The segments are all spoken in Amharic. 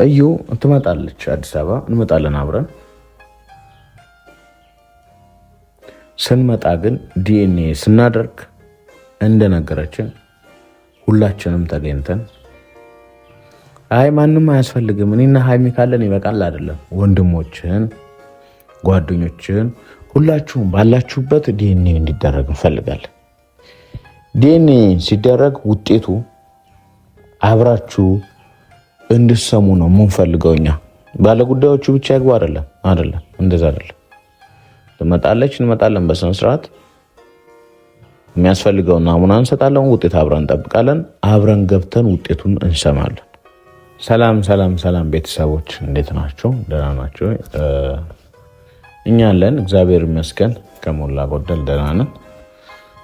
እዩ ትመጣለች አዲስ አበባ እንመጣለን አብረን። ስንመጣ ግን ዲኤንኤ ስናደርግ እንደነገረችን ሁላችንም ተገኝተን አይ ማንም አያስፈልግም እኔና ሀይሚ ካለን ይበቃል አይደለም፣ ወንድሞችን ጓደኞችን ሁላችሁም ባላችሁበት ዲኤንኤ እንዲደረግ እንፈልጋለን። ዲኤንኤ ሲደረግ ውጤቱ አብራችሁ እንድሰሙ ነው የምንፈልገው። እኛ ባለጉዳዮቹ ብቻ ይግቡ አይደለም፣ እንደዛ አይደለም። ትመጣለች፣ እንመጣለን በስነ ስርዓት የሚያስፈልገውን ናሙና እንሰጣለን፣ ውጤት አብረን እንጠብቃለን። አብረን ገብተን ውጤቱን እንሰማለን። ሰላም ቤተሰቦች እንዴት ናቸው? ደህና ናቸው? እኛ አለን እግዚአብሔር ይመስገን፣ ከሞላ ጎደል ደህና ነን።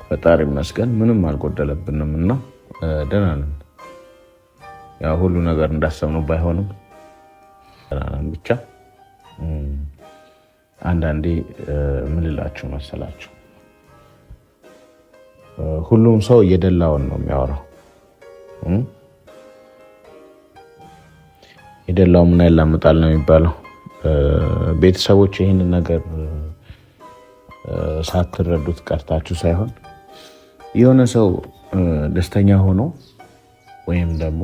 ፈጣሪ ይመስገን ምንም አልጎደለብንም እና ደህና ነን። ያው ሁሉ ነገር እንዳሰብነው ባይሆንም ደህና ነን። ብቻ አንዳንዴ ምን ልላችሁ መሰላችሁ፣ ሁሉም ሰው የደላውን ነው የሚያወራው። የደላው ምን ያላምጣል ነው የሚባለው። ቤተሰቦች ይህንን ነገር ሳትረዱት ቀርታችሁ ሳይሆን የሆነ ሰው ደስተኛ ሆኖ ወይም ደግሞ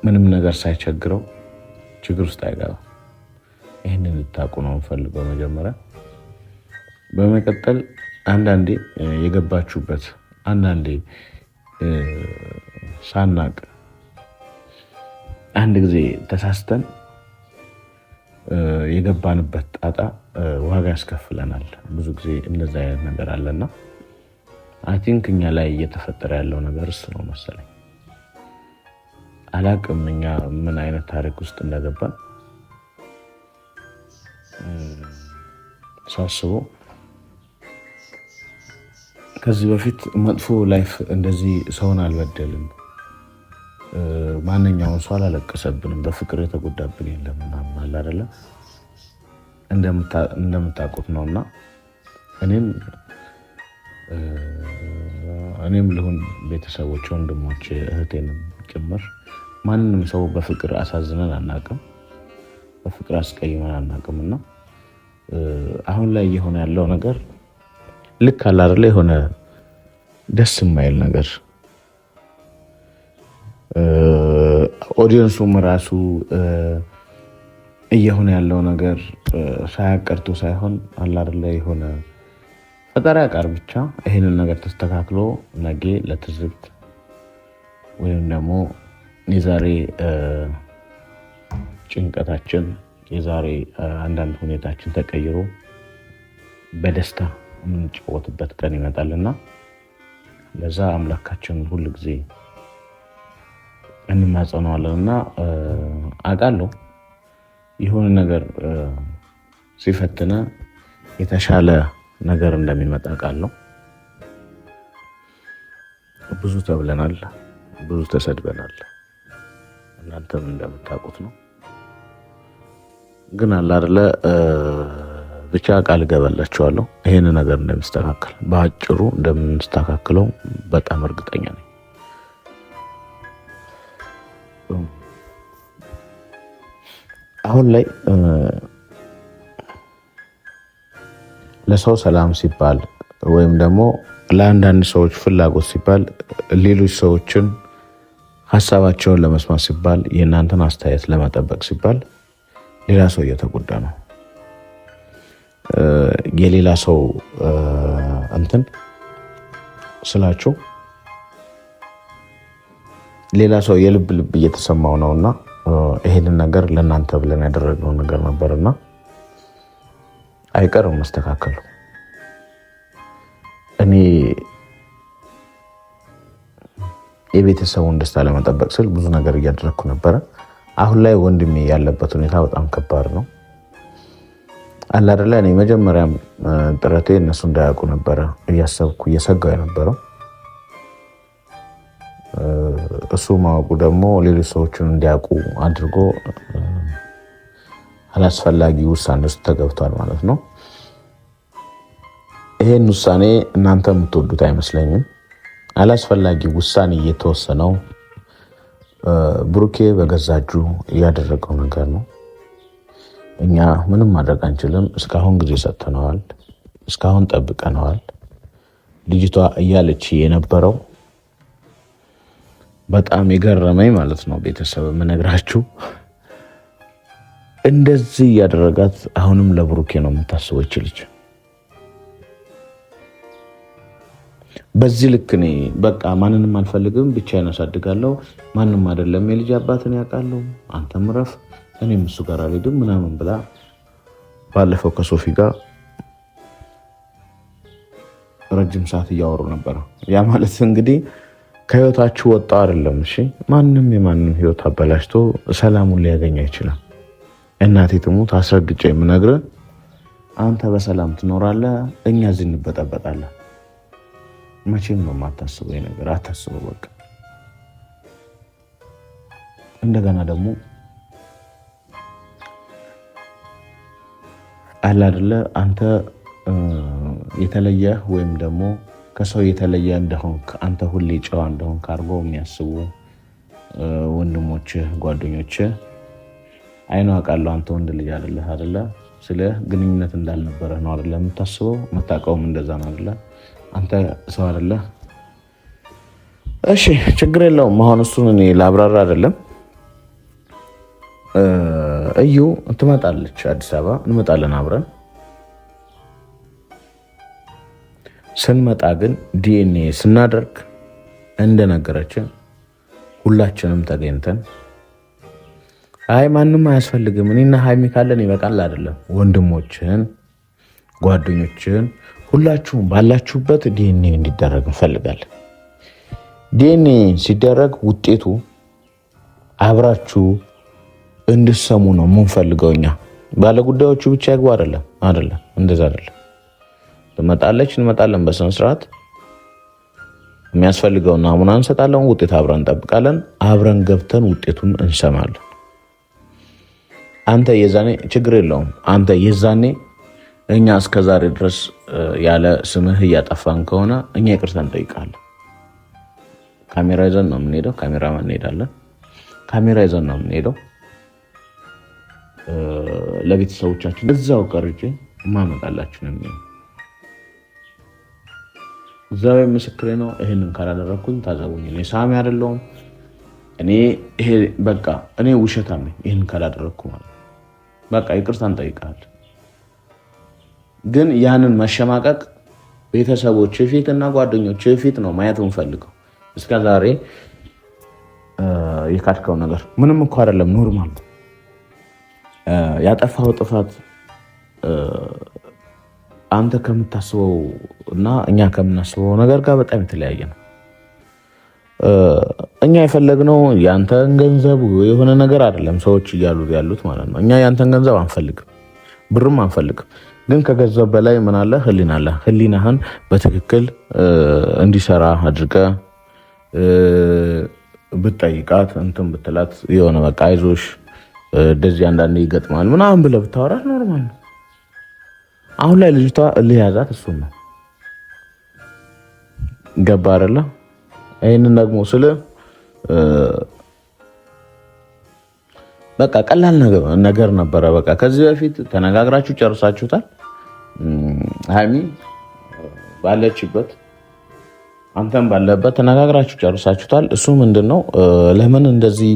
ምንም ነገር ሳይቸግረው ችግር ውስጥ አይገባም። ይህንን ልታውቁ ነው የምፈልገው መጀመሪያ። በመቀጠል አንዳንዴ የገባችሁበት አንዳንዴ ሳናቅ አንድ ጊዜ ተሳስተን የገባንበት ጣጣ ዋጋ ያስከፍለናል። ብዙ ጊዜ እንደዛ አይነት ነገር አለና አይ ቲንክ እኛ ላይ እየተፈጠረ ያለው ነገር እሱ ነው መሰለኝ። አላቅም እኛ ምን አይነት ታሪክ ውስጥ እንደገባን ሳስበው። ከዚህ በፊት መጥፎ ላይፍ እንደዚህ ሰውን አልበደልም፣ ማንኛውን ሰው አላለቀሰብንም፣ በፍቅር የተጎዳብን የለም ምናምን አለ አይደለ? እንደምታውቁት ነውና እኔም ልሁን ቤተሰቦች፣ ወንድሞች፣ እህቴንም ጭምር ማንንም ሰው በፍቅር አሳዝነን አናቅም፣ በፍቅር አስቀይመን አናቅም። እና አሁን ላይ እየሆነ ያለው ነገር ልክ አለ አይደለ? የሆነ ደስ የማይል ነገር ኦዲየንሱም ራሱ እየሆነ ያለው ነገር ሳያቀርቱ ሳይሆን አለ አይደለ? የሆነ ፈጠራ ያቃር ብቻ ይሄንን ነገር ተስተካክሎ ነገ ለትዝብት ወይም ደግሞ የዛሬ ጭንቀታችን የዛሬ አንዳንድ ሁኔታችን ተቀይሮ በደስታ የምንጫወትበት ቀን ይመጣልና ለዛ አምላካችን ሁሉ ጊዜ እንማጸነዋለንና አውቃለሁ የሆነ ነገር ሲፈትነ የተሻለ ነገር እንደሚመጣ አውቃለሁ። ብዙ ተብለናል፣ ብዙ ተሰድበናል። እናንተም እንደምታውቁት ነው። ግን አለ አይደለ? ብቻ ቃል ገባላችኋለሁ ይሄን ነገር እንደሚስተካከል፣ በአጭሩ እንደምንስተካክለው በጣም እርግጠኛ ነኝ። አሁን ላይ ለሰው ሰላም ሲባል ወይም ደግሞ ለአንዳንድ ሰዎች ፍላጎት ሲባል ሌሎች ሰዎችን ሀሳባቸውን ለመስማት ሲባል የእናንተን አስተያየት ለመጠበቅ ሲባል ሌላ ሰው እየተጎዳ ነው። የሌላ ሰው እንትን ስላችሁ ሌላ ሰው የልብ እየተሰማው ነውና ይሄንን ነገር ለእናንተ ብለን ያደረግነው ነገር ነበርና አይቀርም መስተካከሉ። እኔ የቤተሰቡን ደስታ ለመጠበቅ ስል ብዙ ነገር እያደረግኩ ነበረ። አሁን ላይ ወንድሜ ያለበት ሁኔታ በጣም ከባድ ነው። አለ አይደለ? እኔ መጀመሪያም ጥረቴ እነሱ እንዳያውቁ ነበረ እያሰብኩ እየሰጋው የነበረው። እሱ ማወቁ ደግሞ ሌሎች ሰዎችን እንዲያውቁ አድርጎ አላስፈላጊ ውሳኔ ውስጥ ተገብቷል ማለት ነው። ይሄን ውሳኔ እናንተ የምትወዱት አይመስለኝም። አላስፈላጊ ውሳኔ እየተወሰነው ብሩኬ በገዛ እጁ እያደረገው ነገር ነው። እኛ ምንም ማድረግ አንችልም። እስካሁን ጊዜ ሰጥተነዋል፣ እስካሁን ጠብቀነዋል። ልጅቷ እያለች የነበረው በጣም የገረመኝ ማለት ነው ቤተሰብ የምነግራችሁ እንደዚህ እያደረጋት አሁንም ለብሩኬ ነው የምታስበው ይችልች። በዚህ ልክ እኔ በቃ ማንንም አልፈልግም፣ ብቻዬን አሳድጋለሁ፣ ማንም አይደለም የልጅ አባትን ያውቃለሁ፣ አንተም ረፍ፣ እኔም እሱ ጋር አልሄድም ምናምን ብላ ባለፈው ከሶፊ ጋር ረጅም ሰዓት እያወሩ ነበረ። ያ ማለት እንግዲህ ከህይወታችሁ ወጣ አይደለም። እሺ ማንም የማንም ህይወት አበላሽቶ ሰላሙን ሊያገኝ አይችልም። እናቴ ትሙት አስረግጬ የምነግርህ አንተ በሰላም ትኖራለህ፣ እኛ እዚህ እንበጠበጣለን። መቼም ነው የማታስበው ነገር አታስበው። በቃ እንደገና ደግሞ አለ አይደለ አንተ የተለየ ወይም ደግሞ ከሰው የተለየ እንደሆንክ አንተ ሁሌ ጨዋ እንደሆንክ አድርገው የሚያስቡ ወንድሞችህ ጓደኞችህ አይኑ አውቃለሁ አንተ ወንድ ልጅ አይደለህ አይደለ? ስለ ግንኙነት እንዳልነበረ ነው አይደለ የምታስበው? መታቀውም እንደዛ ነው አይደለ? አንተ ሰው አይደለህ። እሺ ችግር የለውም። አሁን እሱን እኔ ላብራራ አይደለም። እዩ ትመጣለች፣ አዲስ አበባ እንመጣለን አብረን። ስንመጣ ግን ዲኤንኤ ስናደርግ እንደነገረችን ሁላችንም ተገኝተን አይ ማንም አያስፈልግም እኔና ሀይሚ ካለን ይበቃል አይደለም፣ ወንድሞችን ጓደኞችን ሁላችሁም ባላችሁበት ዲኤንኤ እንዲደረግ እንፈልጋለን። ዲኤንኤ ሲደረግ ውጤቱ አብራችሁ እንድሰሙ ነው የምንፈልገው። እኛ ባለጉዳዮቹ ብቻ ያግቡ አይደለም፣ እንደዛ አይደለም። ትመጣለች፣ እንመጣለን በስነ ስርዓት የሚያስፈልገውን ናሙና እንሰጣለን፣ ውጤት አብረን እንጠብቃለን። አብረን ገብተን ውጤቱን እንሰማለን። አንተ የዛኔ ችግር የለውም። አንተ የዛኔ እኛ እስከዛሬ ድረስ ያለ ስምህ እያጠፋን ከሆነ እኛ ይቅርታ እንጠይቃለን። ካሜራ ይዘን ነው የምንሄደው፣ ካሜራማን እንሄዳለን፣ ካሜራ ይዘን ነው የምንሄደው። ለቤተሰቦቻችን እዛው ቀርጬ ማመጣላችሁ ነው የሚሆነው። እዛው ምስክሬ ነው። ይሄንን ካላደረኩኝ ታዘቡኝ። እኔ ሳሚ አይደለሁም። እኔ ይሄ በቃ እኔ ውሸታም ነኝ። ይሄንን ካላደረኩ ማለት በቃ ይቅርታ እንጠይቃለን። ግን ያንን መሸማቀቅ ቤተሰቦች ፊት እና ጓደኞች ፊት ነው ማየት የምፈልገው። እስከዛሬ የካድከው ነገር ምንም እኮ አይደለም፣ ኖርማል ነው። ያጠፋው ጥፋት አንተ ከምታስበው እና እኛ ከምናስበው ነገር ጋር በጣም የተለያየ ነው። እኛ የፈለግነው ያንተን ገንዘብ የሆነ ነገር አይደለም፣ ሰዎች እያሉ ያሉት ማለት ነው። እኛ ያንተን ገንዘብ አንፈልግም፣ ብርም አንፈልግም። ግን ከገንዘብ በላይ ምን አለ? ህሊና አለ። ህሊናህን በትክክል እንዲሰራ አድርገህ ብትጠይቃት እንትን ብትላት የሆነ በቃ አይዞሽ እንደዚህ አንዳንዴ ይገጥማል ምናምን ብለህ ብታወራት ኖርማል ነው። አሁን ላይ ልጅቷ ልያዛት እሱን ነው። ገባ አይደለ? ይህንን ደግሞ ስለ በቃ ቀላል ነገር ነበረ። በቃ ከዚህ በፊት ተነጋግራችሁ ጨርሳችሁታል። ሀይሚ ባለችበት አንተም ባለበት ተነጋግራችሁ ጨርሳችሁታል። እሱ ምንድነው ለምን እንደዚህ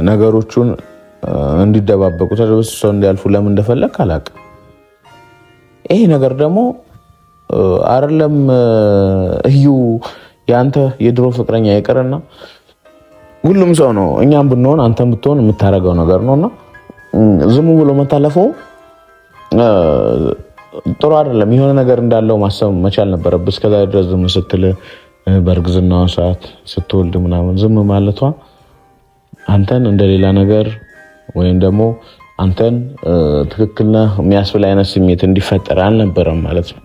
ነገሮቹን እንዲደባበቁ ተደብስሰው እንዲያልፉ ለምን እንደፈለግ አላውቅም። ይሄ ነገር ደግሞ አይደለም እዩ ያንተ የድሮ ፍቅረኛ ይቅርና ሁሉም ሰው ነው። እኛም ብንሆን አንተም ብትሆን የምታረገው ነገር ነውና ዝም ብሎ መታለፈው ጥሩ አይደለም። የሆነ ነገር እንዳለው ማሰብ መቻል ነበረብህ። እስከዛ ድረስ ዝም ስትል በእርግዝናዋ ሰዓት ስትወልድ ምናምን ዝም ማለቷ አንተን እንደሌላ ነገር ወይም ደግሞ አንተን ትክክል ነህ የሚያስብል አይነት ስሜት እንዲፈጠር አልነበረም ማለት ነው።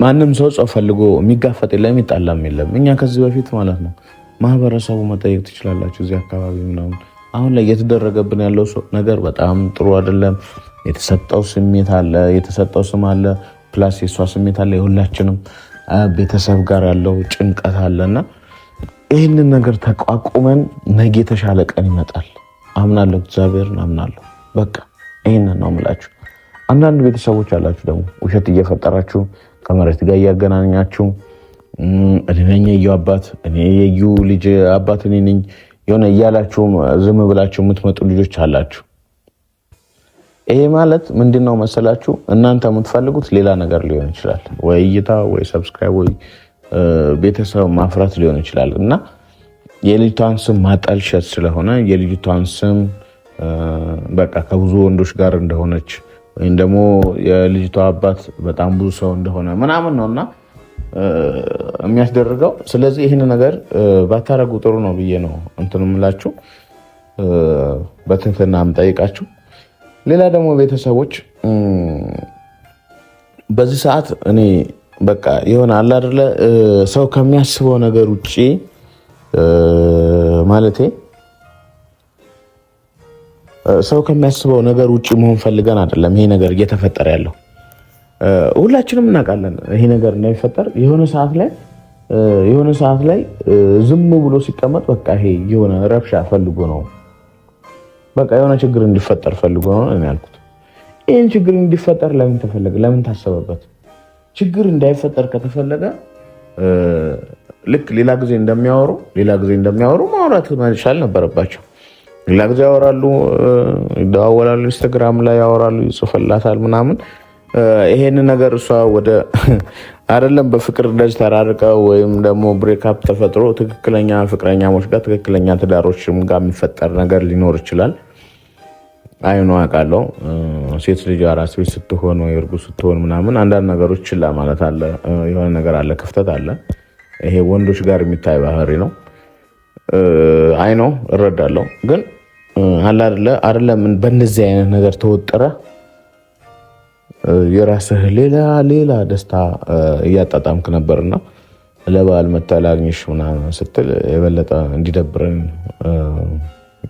ማንም ሰው ፈልጎ የሚጋፈጥ የለም የሚጣላም የለም። እኛ ከዚህ በፊት ማለት ነው ማህበረሰቡ መጠየቅ ትችላላችሁ እዚህ አካባቢ ምናምን። አሁን ላይ እየተደረገብን ያለው ነገር በጣም ጥሩ አይደለም። የተሰጠው ስሜት አለ፣ የተሰጠው ስም አለ፣ ፕላስ የሷ ስሜት አለ። የሁላችንም ቤተሰብ ጋር ያለው ጭንቀት አለና ይህንን ነገር ተቋቁመን ነገ የተሻለ ቀን ይመጣል አምናለሁ። እግዚአብሔርን አምናለሁ። በቃ ይህንን ነው የምላችሁ። አንዳንድ ቤተሰቦች አላችሁ ደግሞ ውሸት እየፈጠራችሁ ከመሬት ጋር እያገናኛችሁ እኔ ነኝ የዩ አባት፣ እኔ የዩ ልጅ አባት እኔ ነኝ የሆነ እያላችሁ ዝም ብላችሁ የምትመጡ ልጆች አላችሁ። ይሄ ማለት ምንድነው መሰላችሁ? እናንተ የምትፈልጉት ሌላ ነገር ሊሆን ይችላል። ወይ እይታ፣ ወይ ሰብስክራይብ፣ ወይ ቤተሰብ ማፍራት ሊሆን ይችላል እና የልጅቷን ስም ማጠልሸት ስለሆነ የልጅቷን ስም በቃ ከብዙ ወንዶች ጋር እንደሆነች ወይም ደግሞ የልጅቷ አባት በጣም ብዙ ሰው እንደሆነ ምናምን ነውና የሚያስደርገው። ስለዚህ ይህን ነገር ባታረጉ ጥሩ ነው ብዬ ነው እንትን የምላችሁ፣ በትህትና የምጠይቃችሁ። ሌላ ደግሞ ቤተሰቦች በዚህ ሰዓት እኔ በቃ የሆነ አለ አይደለ ሰው ከሚያስበው ነገር ውጪ ማለቴ ሰው ከሚያስበው ነገር ውጪ መሆን ፈልገን አይደለም ይሄ ነገር እየተፈጠረ ያለው። ሁላችንም እናውቃለን ይሄ ነገር እንደሚፈጠር። የሆነ ሰዓት ላይ ዝም ብሎ ሲቀመጥ በቃ ይሄ የሆነ ረብሻ ፈልጎ ነው፣ በቃ የሆነ ችግር እንዲፈጠር ፈልጎ ነው እኔ ያልኩት። ይህን ችግር እንዲፈጠር ለምን ተፈለገ? ለምን ታሰበበት? ችግር እንዳይፈጠር ከተፈለገ ልክ ሌላ ጊዜ እንደሚያወሩ ማውራት መቻል ነበረባቸው። ሌላ ጊዜ ያወራሉ፣ ይደዋወላሉ፣ ኢንስታግራም ላይ ያወራሉ፣ ይጽፍላታል ምናምን። ይሄን ነገር እሷ ወደ አይደለም በፍቅር እንደዚህ ተራርቀው ወይም ደግሞ ብሬክአፕ ተፈጥሮ ትክክለኛ ፍቅረኛሞች ጋር ትክክለኛ ትዳሮችም ጋር የሚፈጠር ነገር ሊኖር ይችላል። አይኑ አውቃለሁ። ሴት ልጅ አራስ ቤት ስትሆን ወይ እርጉዝ ስትሆን ምናምን አንዳንድ ነገሮች ችላ ማለት አለ፣ የሆነ ነገር አለ፣ ክፍተት አለ። ይሄ ወንዶች ጋር የሚታይ ባህሪ ነው። አይኖ እረዳለሁ። ግን አይደለም በእነዚህ አይነት ነገር ተወጥረ የራስህ ሌላ ደስታ እያጣጣምክ ነበርና ለበዓል መታላግኝሽ ምናምን ስትል የበለጠ እንዲደብረን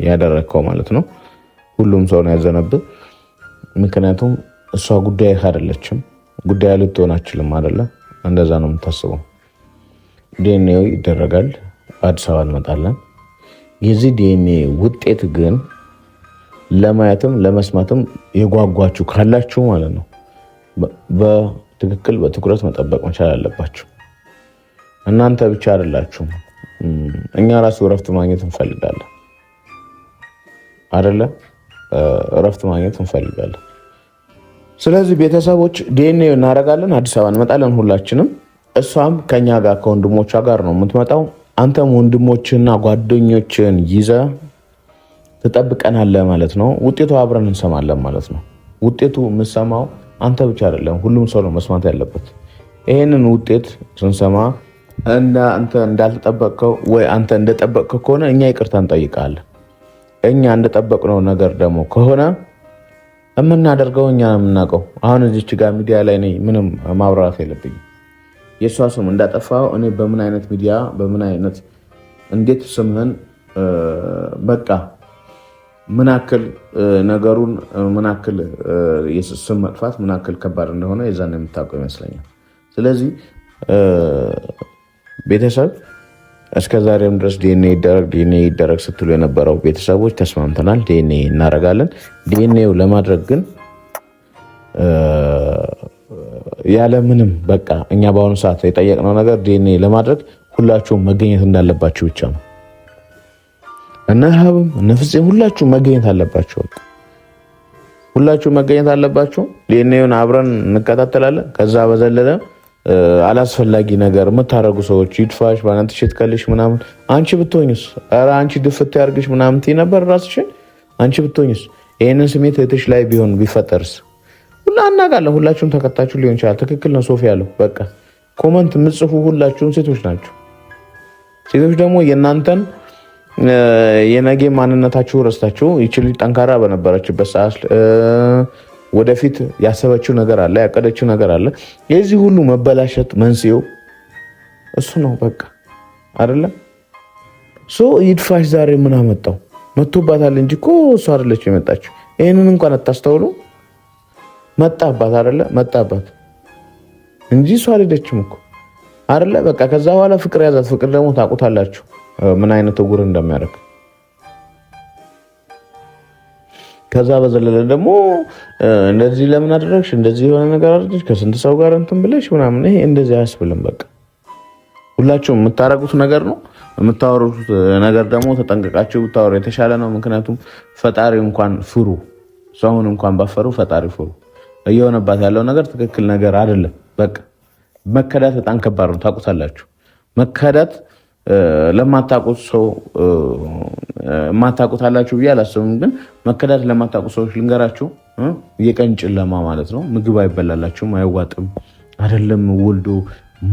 ያደረግከው ማለት ነው። ሁሉም ሰው ነው ያዘነብህ። ምክንያቱም እሷ ጉዳይ አይደለችም፣ ጉዳይ ልትሆን አችልም አይደለ? እንደዛ ነው የምታስበው። ዲኤንኤ ይደረጋል፣ አዲስ አበባ እንመጣለን። የዚህ ዲኤንኤ ውጤት ግን ለማየትም ለመስማትም የጓጓችሁ ካላችሁ ማለት ነው በትክክል በትኩረት መጠበቅ መቻል አለባችሁ። እናንተ ብቻ አይደላችሁም፣ እኛ ራሱ እረፍት ማግኘት እንፈልጋለን አይደለ? እረፍት ማግኘት እንፈልጋለን። ስለዚህ ቤተሰቦች ዲኤንኤ እናደርጋለን፣ አዲስ አበባ እንመጣለን ሁላችንም። እሷም ከኛ ጋር ከወንድሞቿ ጋር ነው የምትመጣው። አንተም ወንድሞችና ጓደኞችን ይዘ ትጠብቀናለህ ማለት ነው። ውጤቱ አብረን እንሰማለን ማለት ነው። ውጤቱ የምሰማው አንተ ብቻ አይደለም፣ ሁሉም ሰው ነው መስማት ያለበት። ይሄንን ውጤት ስንሰማ አንተ እንዳልተጠበቅከው ወይ አንተ እንደጠበቅከው ከሆነ እኛ ይቅርታ እንጠይቃለን። እኛ እንደጠበቅነው ነገር ደግሞ ከሆነ የምናደርገው እኛ ነው የምናውቀው። አሁን እዚች ጋር ሚዲያ ላይ ምንም ማብራራት የለብኝም። የእሷ ስም እንዳጠፋው እኔ በምን አይነት ሚዲያ በምን አይነት እንዴት ስምህን በቃ ምን አክል ነገሩን ምን አክል የስም መጥፋት ምን አክል ከባድ እንደሆነ የዛን የምታውቀው ይመስለኛል። ስለዚህ ቤተሰብ እስከ ዛሬም ድረስ ዲኤንኤ ይደረግ ስትሉ የነበረው ቤተሰቦች ተስማምተናል፣ ዲኤንኤ እናደርጋለን። ዲኤንኤው ለማድረግ ግን ያለምንም በቃ እኛ በአሁኑ ሰዓት የጠየቅነው ነገር ዲኤንኤ ለማድረግ ሁላችሁም መገኘት እንዳለባችሁ ብቻ ነው። እነ ሀብም እነ ፍፄም ሁላችሁም መገኘት አለባችሁ። ሁላችሁም መገኘት አለባችሁ። ዲኤንኤውን አብረን እንከታተላለን። ከዛ በዘለለ አላስፈላጊ ነገር የምታረጉ ሰዎች ይድፋሽ ባናንተ ሽትከልሽ ምናምን አንቺ ብትሆኝስ? ኧረ አንቺ ድፍት ያርግሽ ምናምን ትይ ነበር ራስሽን። አንቺ ብትሆኝስ? ይሄንን ስሜት እህትሽ ላይ ቢሆን ቢፈጠርስ? ሁላ እናውቃለን። ሁላችሁም ተከታችሁ ሊሆን ይችላል። ትክክል ነው ሶፊ ያለው። በቃ ኮመንት የምትጽፉ ሁላችሁም ሴቶች ናቸው። ሴቶች ደግሞ የእናንተን የነገ ማንነታችሁ ረስታችሁ ይችል ጠንካራ በነበረችበት ሰዓት ወደፊት ያሰበችው ነገር አለ፣ ያቀደችው ነገር አለ። የዚህ ሁሉ መበላሸት መንስኤው እሱ ነው። በቃ አይደለም ይድፋሽ ዛሬ ምን አመጣው? መጥቶባታል እንጂ እኮ እሱ አይደለች የመጣችው። ይህንን እንኳን አታስተውሉ። መጣባት አይደለ? መጣባት እንጂ እሱ አልሄደችም እኮ አይደለ? በቃ ከዛ በኋላ ፍቅር ያዛት። ፍቅር ደግሞ ታውቁታላችሁ። ምን አይነት እጉር እንደሚያደርግ። ከዛ በዘለለ ደግሞ እንደዚህ ለምን አደረግሽ እንደዚህ የሆነ ነገር አድርገሽ ከስንት ሰው ጋር እንትን ብለሽ ምናምን ይሄ እንደዚህ አያስብልም። በቃ ሁላችሁም የምታረጉት ነገር ነው። የምታወሩት ነገር ደግሞ ተጠንቀቃችሁ ብታወሩ የተሻለ ነው። ምክንያቱም ፈጣሪ እንኳን ፍሩ፣ ሰውን እንኳን ባፈሩ ፈጣሪ ፍሩ። እየሆነባት ያለው ነገር ትክክል ነገር አይደለም። በቃ መከዳት በጣም ከባድ ነው። ታውቁታላችሁ። መከዳት ለማታውቁት ሰው ማታውቁታላችሁ ብዬ አላስብም፣ ግን መከዳት ለማታውቁት ሰዎች ልንገራችሁ። የቀን ጨለማ ማለት ነው። ምግብ አይበላላችሁም፣ አይዋጥም። አይደለም ወልዶ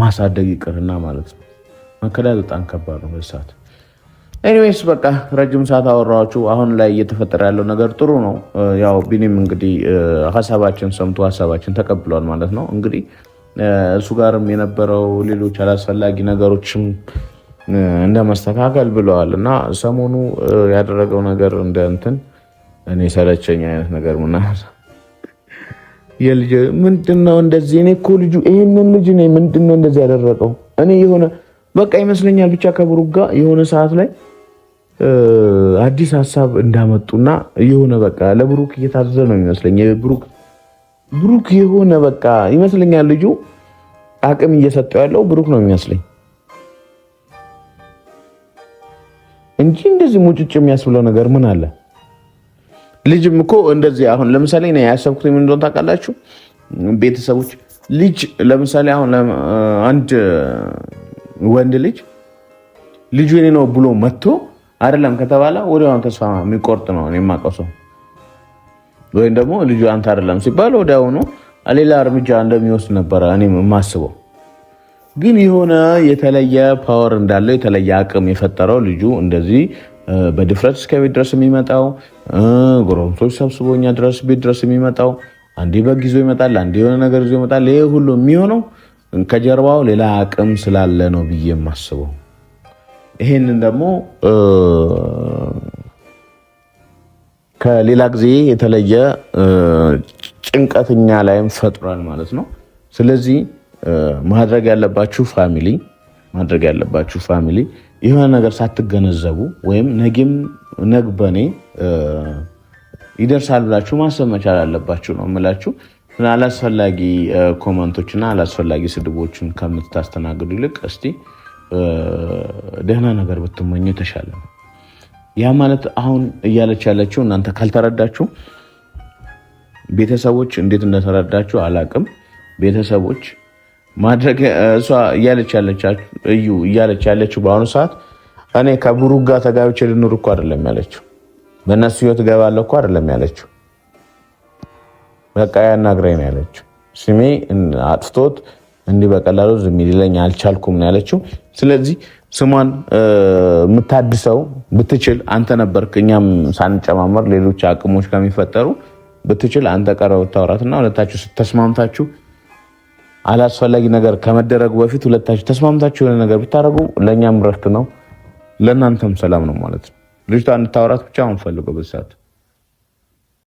ማሳደግ ይቅርና ማለት ነው። መከዳት በጣም ከባድ ነው በሰዓት። ኤኒዌይስ በቃ ረጅም ሰዓት አወራኋችሁ። አሁን ላይ እየተፈጠረ ያለው ነገር ጥሩ ነው። ያው ቢኒም እንግዲህ ሀሳባችን ሰምቶ ሀሳባችን ተቀብሏል ማለት ነው። እንግዲህ እሱ ጋርም የነበረው ሌሎች አላስፈላጊ ነገሮችም እንደ መስተካከል ብለዋል እና ሰሞኑ ያደረገው ነገር እንደ እንትን እኔ ሰለቸኝ አይነት ነገር ምናምን የልጅ ምንድነው እንደዚህ? እኔ እኮ ልጁ ይሄንን ልጅ ነኝ ምንድነው እንደዚህ ያደረገው? እኔ የሆነ በቃ ይመስለኛል ብቻ ከብሩክ ጋር የሆነ ሰዓት ላይ አዲስ ሀሳብ እንዳመጡና የሆነ በቃ ለብሩክ እየታዘዘ ነው የሚመስለኝ። ብሩክ የሆነ በቃ ይመስለኛል ልጁ አቅም እየሰጠው ያለው ብሩክ ነው የሚመስለኝ እንጂ እንደዚህ ሙጭጭ የሚያስብለው ነገር ምን አለ? ልጅም እኮ እንደዚህ አሁን ለምሳሌ እኔ ያሰብኩት ምን እንደሆነ ታውቃላችሁ? ቤተሰቦች ልጅ ለምሳሌ አሁን አንድ ወንድ ልጁ የኔ ነው ብሎ መጥቶ አይደለም ከተባለ ወዲያውኑ ተስፋ የሚቆርጥ ነው እኔ የማውቀው ሰው። ወይም ደግሞ ልጁ አንተ አይደለም ሲባል ወዲያውኑ ሌላ እርምጃ እንደሚወስድ ነበረ እኔ የማስበው። ግን የሆነ የተለየ ፓወር እንዳለው የተለየ አቅም የፈጠረው ልጁ እንደዚህ በድፍረት እስከ ቤት ድረስ የሚመጣው ጎረምሶች ሰብስቦኛ ድረስ ቤት ድረስ የሚመጣው አንዴ በግ ይዞ ይመጣል፣ አንዴ የሆነ ነገር ይዞ ይመጣል። ይሄ ሁሉ የሚሆነው ከጀርባው ሌላ አቅም ስላለ ነው ብዬ የማስበው። ይሄንን ደግሞ ከሌላ ጊዜ የተለየ ጭንቀትኛ ላይም ፈጥሯል ማለት ነው። ስለዚህ ማድረግ ያለባችሁ ፋሚሊ የሆነ ነገር ሳትገነዘቡ ወይም ነግ በኔ ይደርሳል ብላችሁ ማሰብ መቻል አለባችሁ ነው የምላችሁ። አላስፈላጊ ኮመንቶችና አላስፈላጊ ስድቦችን ከምታስተናግዱ ይልቅ እስቲ ደህና ነገር ብትመኙ የተሻለ ነው። ያ ማለት አሁን እያለች ያለችው እናንተ ካልተረዳችሁ፣ ቤተሰቦች እንዴት እንደተረዳችሁ አላቅም። ቤተሰቦች ማድረግ እሷ እያለች ያለችው በአሁኑ ሰዓት እኔ ከብሩክ ጋር ተጋብቼ ልኑር እኮ አይደለም ያለችው። በእነሱ ህይወት እገባለሁ እኮ አይደለም ያለችው። በቃ ያናግረኝ ነው ያለችው። ስሜ አጥፍቶት እንዲህ በቀላሉ ዝም ይለኝ አልቻልኩም ነው ያለችው። ስለዚህ ስሟን የምታድሰው ብትችል አንተ ነበርክ። እኛም ሳንጨማመር ሌሎች አቅሞች ከሚፈጠሩ ብትችል አንተ ቀረብ ታወራትና ሁለታችሁ ተስማምታችሁ አላስፈላጊ ነገር ከመደረጉ በፊት ሁለታችሁ ተስማምታችሁ የሆነ ነገር ብታደርጉ ለእኛም ረፍት ነው፣ ለእናንተም ሰላም ነው ማለት ነው። ልጅቷ እንድታወራት ብቻ አንፈልገው በሰዓት